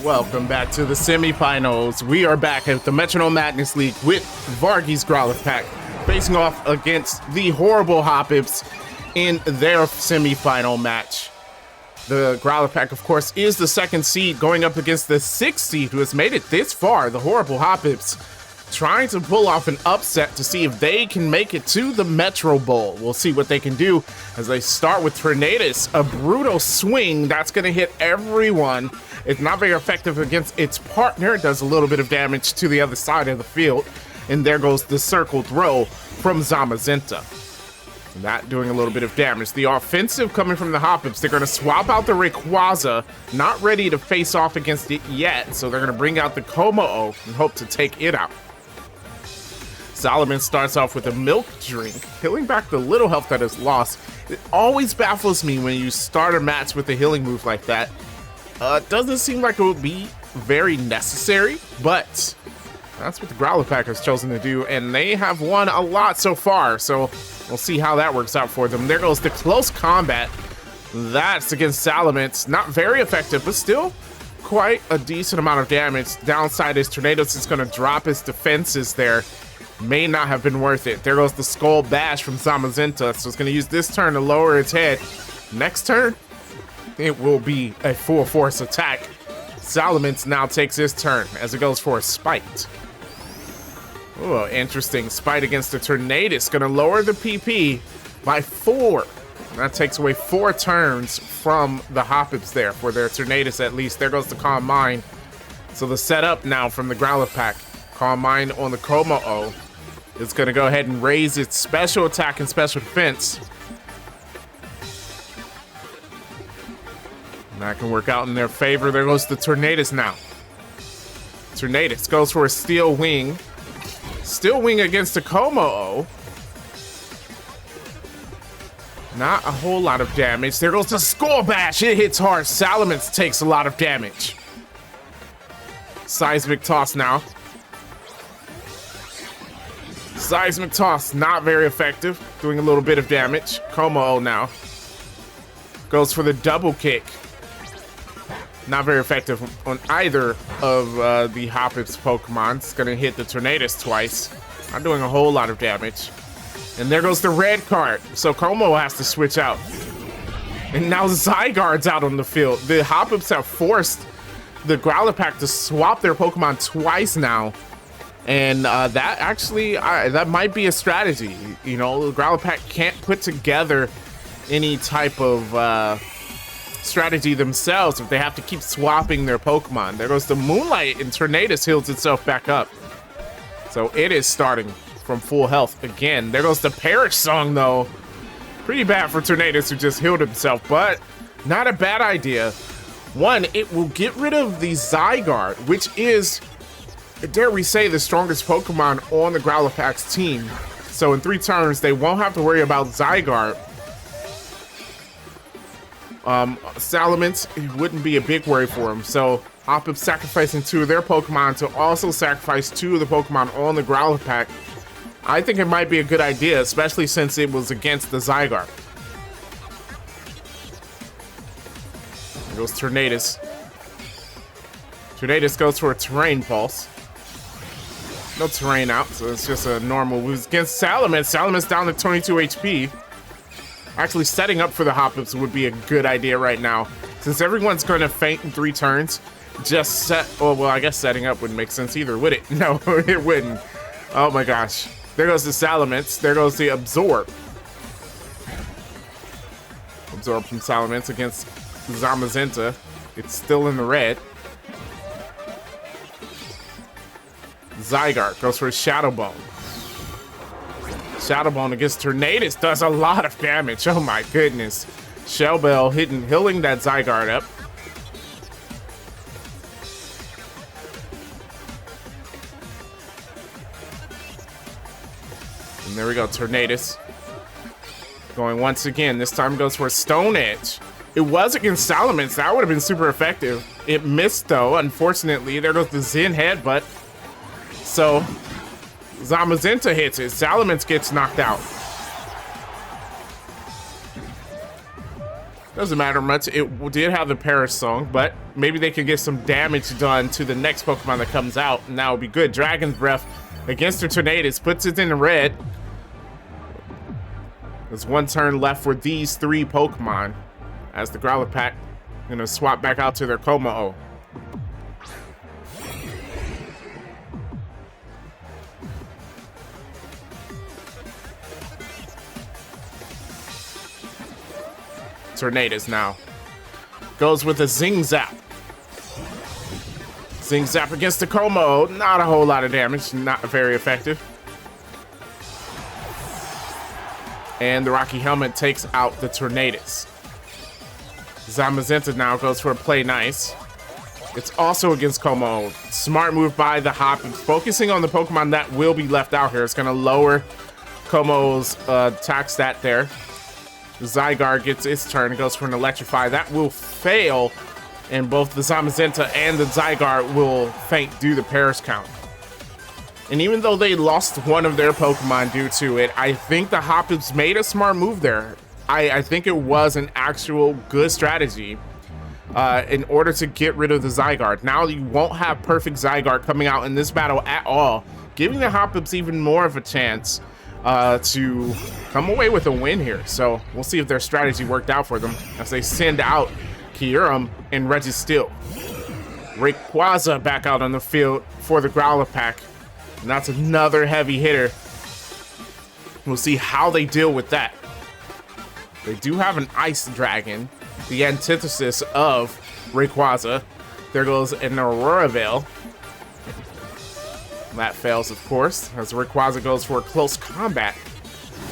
Welcome back to the semifinals. We are back at the Metronome Madness League with Vargey's Growlithe Pack facing off against the horrible Hoppips in their semifinal match. The Growlithe Pack, of course, is the second seed going up against the sixth seed who has made it this far, the horrible Hoppips, trying to pull off an upset to see if they can make it to the Metro Bowl. We'll see what they can do as they start with Tornadus, a brutal swing that's going to hit everyone. It's not very effective against its partner. It does a little bit of damage to the other side of the field. And there goes the circle throw from Zamazenta. That doing a little bit of damage. The offensive coming from the Hoppips. They're going to swap out the Rayquaza. Not ready to face off against it yet. So they're going to bring out the Como-O and hope to take it out. Solomon starts off with a milk drink, healing back the little health that is lost. It always baffles me when you start a match with a healing move like that. It doesn't seem like it would be very necessary, but that's what the Growlithe Pack has chosen to do, and they have won a lot so far, so we'll see how that works out for them. There goes the close combat. That's against Salamence. Not very effective, but still quite a decent amount of damage. Downside is Tornadus is going to drop his defenses there. May not have been worth it. There goes the Skull Bash from Zamazenta, so it's going to use this turn to lower its head. Next turn, it will be a full force attack. Salamence now takes his turn as it goes for a Spite. Oh, interesting. Spite against the Tornadus. Going to lower the PP by 4. That takes away 4 turns from the Hoppips there for their Tornadus at least. There goes the Calm Mind. So the setup now from the Growlithe Pack. Calm Mind on the Como-O. It's going to go ahead and raise its special attack and special defense. That can work out in their favor. There goes the Tornadus now. Tornadus goes for a Steel Wing. Steel Wing against the Como-O. Not a whole lot of damage. There goes the Skull Bash. It hits hard. Salamence takes a lot of damage. Seismic Toss now. Seismic Toss, not very effective. Doing a little bit of damage. Como-O now. Goes for the Double Kick. Not very effective on either of the Hoppips Pokemon. It's going to hit the Tornadus twice. Not doing a whole lot of damage. And there goes the red card. So Como has to switch out. And now Zygarde's out on the field. The Hoppips have forced the Growlithe Pack to swap their Pokemon twice now. And that actually, that might be a strategy. You know, the Growlithe Pack can't put together any type of strategy themselves if they have to keep swapping their Pokemon. There goes the Moonlight, and Tornadus heals itself back up. So it is starting from full health again. There goes the Perish Song, though. Pretty bad for Tornadus, who just healed himself, but not a bad idea. One, it will get rid of the Zygarde, which is, dare we say, the strongest Pokemon on the Growlithe Pack's team. So in 3 turns, they won't have to worry about Zygarde. Salamence, it wouldn't be a big worry for him. So Hoppips sacrificing 2 of their Pokemon to also sacrifice 2 of the Pokemon on the Growlithe Pack. I think it might be a good idea, especially since it was against the Zygarde. There goes Tornadus. Tornadus goes for a Terrain Pulse. No terrain out, so it's just a normal move against Salamence. Salamence down to 22 HP. Actually, setting up for the Hoppips would be a good idea right now. Since everyone's going to faint in 3 turns, just set... Oh, well, I guess setting up wouldn't make sense either, would it? No, it wouldn't. Oh my gosh. There goes the Salamence. There goes the Absorb. Absorb from Salamence against Zamazenta. It's still in the red. Zygarde goes for a Shadow Bone. Shadow Bone against Tornadus does a lot of damage. Oh my goodness. Shell Bell healing that Zygarde up. And there we go, Tornadus. Going once again. This time goes for a Stone Edge. It was against Salamence. That would have been super effective. It missed though, unfortunately. There goes the Zen Headbutt. So Zamazenta hits it. Salamence gets knocked out. Doesn't matter much. It did have the Paris song, but maybe they can get some damage done to the next Pokemon that comes out, and that would be good. Dragon's Breath against the Tornadus puts it in the red. There's one turn left for these three Pokemon as the Growlithe pack gonna swap back out to their Como-O. Tornadus now goes with a Zing Zap. Zing Zap against the Como. Not a whole lot of damage, not very effective. And the Rocky Helmet takes out the Tornadus. Zamazenta now goes for a Play Nice. It's also against Como. Smart move by the Hop, focusing on the Pokemon that will be left out here. It's going to lower Como's attack stat there. The Zygarde gets its turn and goes for an Electrify. That will fail, and both the Zamazenta and the Zygarde will faint due to Paris count. And even though they lost one of their Pokemon due to it, I think the Hoppers made a smart move there. I think it was an actual good strategy in order to get rid of the Zygarde. Now you won't have perfect Zygarde coming out in this battle at all, giving the Hoppers even more of a chance to come away with a win here. So we'll see if their strategy worked out for them as they send out Kyurem and Registeel. Rayquaza back out on the field for the Growlithe pack. And that's another heavy hitter. We'll see how they deal with that. They do have an Ice Dragon, the antithesis of Rayquaza. There goes an Aurora Veil. That fails, of course, as Rayquaza goes for a Close Combat.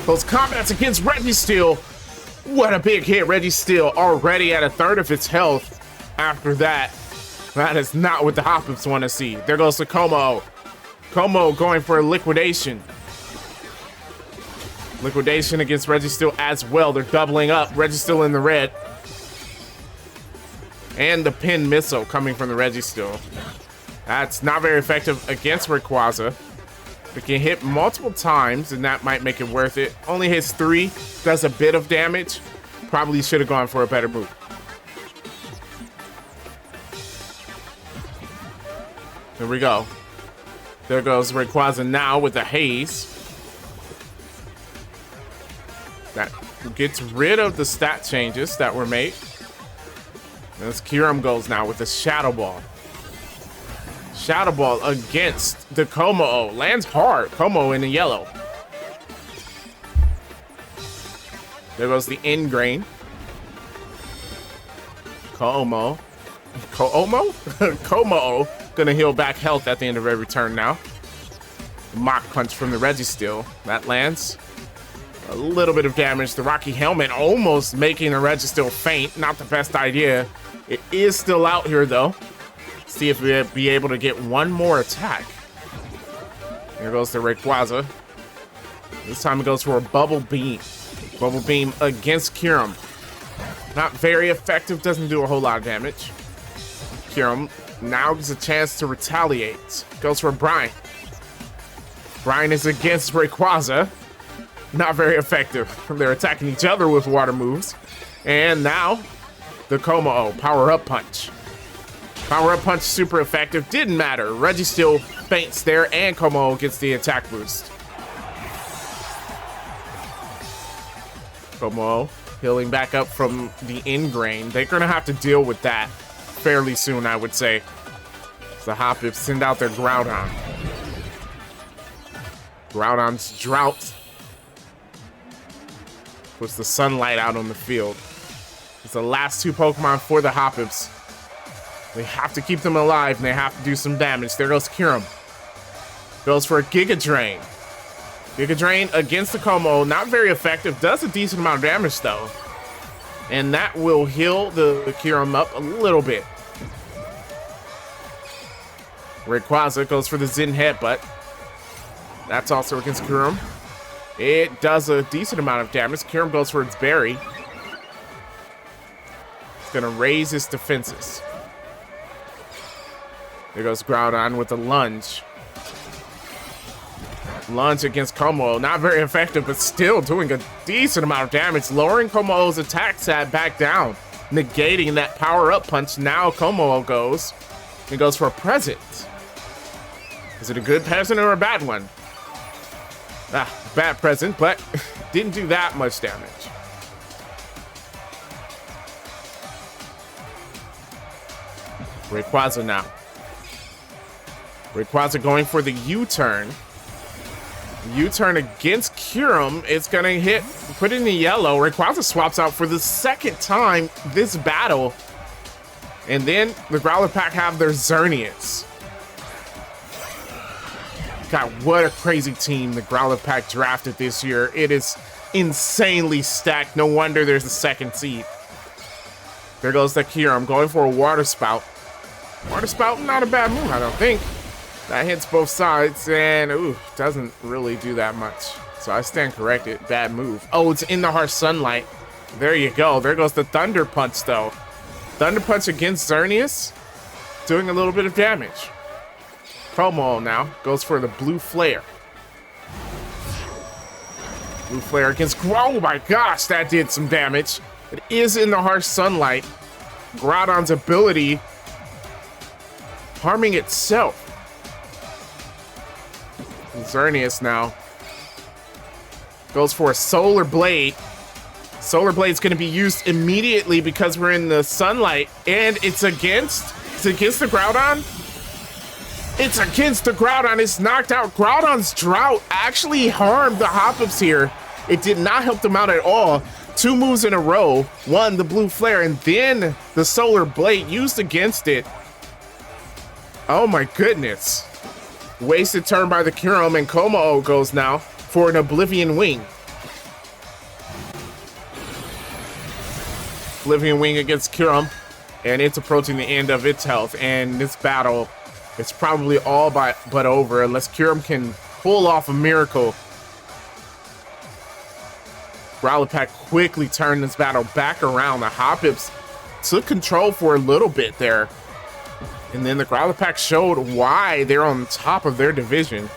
Close Combat's against Registeel. What a big hit. Registeel already at a third of its health. After that, that is not what the Hoppers want to see. There goes the Como. Como going for a Liquidation. Liquidation against Registeel as well. They're doubling up. Registeel in the red. And the Pin Missile coming from the Registeel. That's not very effective against Rayquaza. It can hit multiple times, and that might make it worth it. Only hits 3, does a bit of damage. Probably should have gone for a better move. Here we go. There goes Rayquaza now with the Haze. That gets rid of the stat changes that were made. As Kyurem goes now with the Shadow Ball. Shadow Ball against the Como-O. Lands hard. Como in the yellow. There goes the Ingrain. Como-O gonna heal back health at the end of every turn now. Mach Punch from the Registeel. That lands. A little bit of damage. The Rocky Helmet almost making the Registeel faint. Not the best idea. It is still out here though. See if we'll be able to get one more attack. Here goes the Rayquaza. This time it goes for a Bubble Beam. Bubble Beam against Kyurem. Not very effective, doesn't do a whole lot of damage. Kyurem now gets a chance to retaliate. Goes for Brine. Brine is against Rayquaza. Not very effective. They're attacking each other with water moves. And now, the Como-O, Power Up Punch. Power Up Punch, super effective. Didn't matter. Registeel faints there, and Como gets the attack boost. Como healing back up from the Ingrain. They're going to have to deal with that fairly soon, I would say. The Hoppers send out their Groudon. Groudon's Drought puts the sunlight out on the field. It's the last two Pokemon for the Hoppers. They have to keep them alive, and they have to do some damage. There goes Kyurem. Goes for a Giga Drain. Giga Drain against the Como. Not very effective. Does a decent amount of damage, though. And that will heal the Kyurem up a little bit. Rayquaza goes for the Zen Headbutt. That's also against Kyurem. It does a decent amount of damage. Kyurem goes for its Berry. It's going to raise its defenses. There goes Groudon with a Lunge. Lunge against Como. Not very effective, but still doing a decent amount of damage, lowering Komo's attack stat back down, negating that power-up punch. Now Como goes. He goes for a present. Is it a good present or a bad one? Bad present, but didn't do that much damage. Rayquaza now. Rayquaza going for the U-turn. U-turn against Kyurem. It's gonna hit, put it in the yellow. Rayquaza swaps out for the second time this battle. And then the Growlithe Pack have their Xerneas. God, what a crazy team the Growlithe Pack drafted this year. It is insanely stacked. No wonder there's a second seed. There goes the Kyurem going for a Water Spout. Water Spout, not a bad move, I don't think. That hits both sides and, ooh, doesn't really do that much. So I stand corrected. Bad move. Oh, it's in the harsh sunlight. There you go. There goes the Thunder Punch, though. Thunder Punch against Xerneas. Doing a little bit of damage. Como now goes for the Blue Flare. Blue Flare against... Oh my gosh, that did some damage. It is in the harsh sunlight. Groudon's ability harming itself. Xerneas now goes for a Solar Blade. Solar Blade's going to be used immediately because we're in the sunlight, and it's against the Groudon. It's against the Groudon. It's knocked out. Groudon's Drought actually harmed the Hoppers here. It did not help them out at all. 2 moves in a row. One, the Blue Flare, and then the Solar Blade used against it. Oh my goodness. Wasted turn by the Kyurem, and Como goes now for an Oblivion Wing. Oblivion Wing against Kyurem, and it's approaching the end of its health, and this battle is probably all but over unless Kyurem can pull off a miracle. Growlithe Pack quickly turned this battle back around. The Hoppips took control for a little bit there. And then the Growlithe Pack showed why they're on top of their division.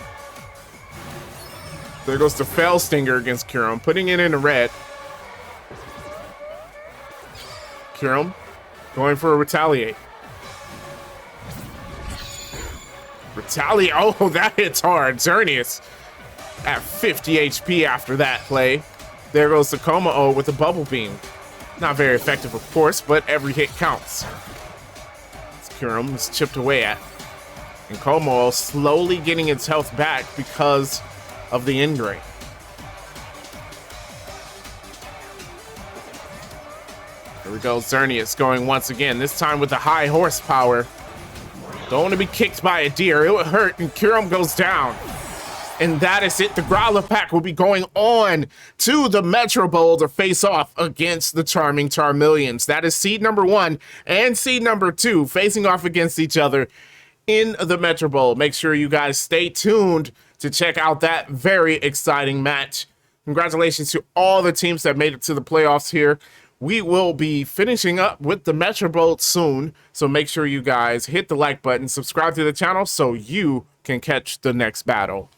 There goes the Fell Stinger against Kyurem, putting it in the red. Kyurem going for a Retaliate. Retaliate. Oh, that hits hard. Xerneas at 50 HP after that play. There goes the Como with the Bubble Beam. Not very effective, of course, but every hit counts. Kyurem is chipped away at. And Como slowly getting its health back because of the ingrain. Here we go, Xerneas going once again, this time with the high horsepower. Don't want to be kicked by a deer, it would hurt, and Kyurem goes down. And that is it. The Growlithe Pack will be going on to the Metro Bowl to face off against the Charming Charmeleons. That is seed number 1 and seed number 2 facing off against each other in the Metro Bowl. Make sure you guys stay tuned to check out that very exciting match. Congratulations to all the teams that made it to the playoffs here. We will be finishing up with the Metro Bowl soon, so make sure you guys hit the like button, subscribe to the channel so you can catch the next battle.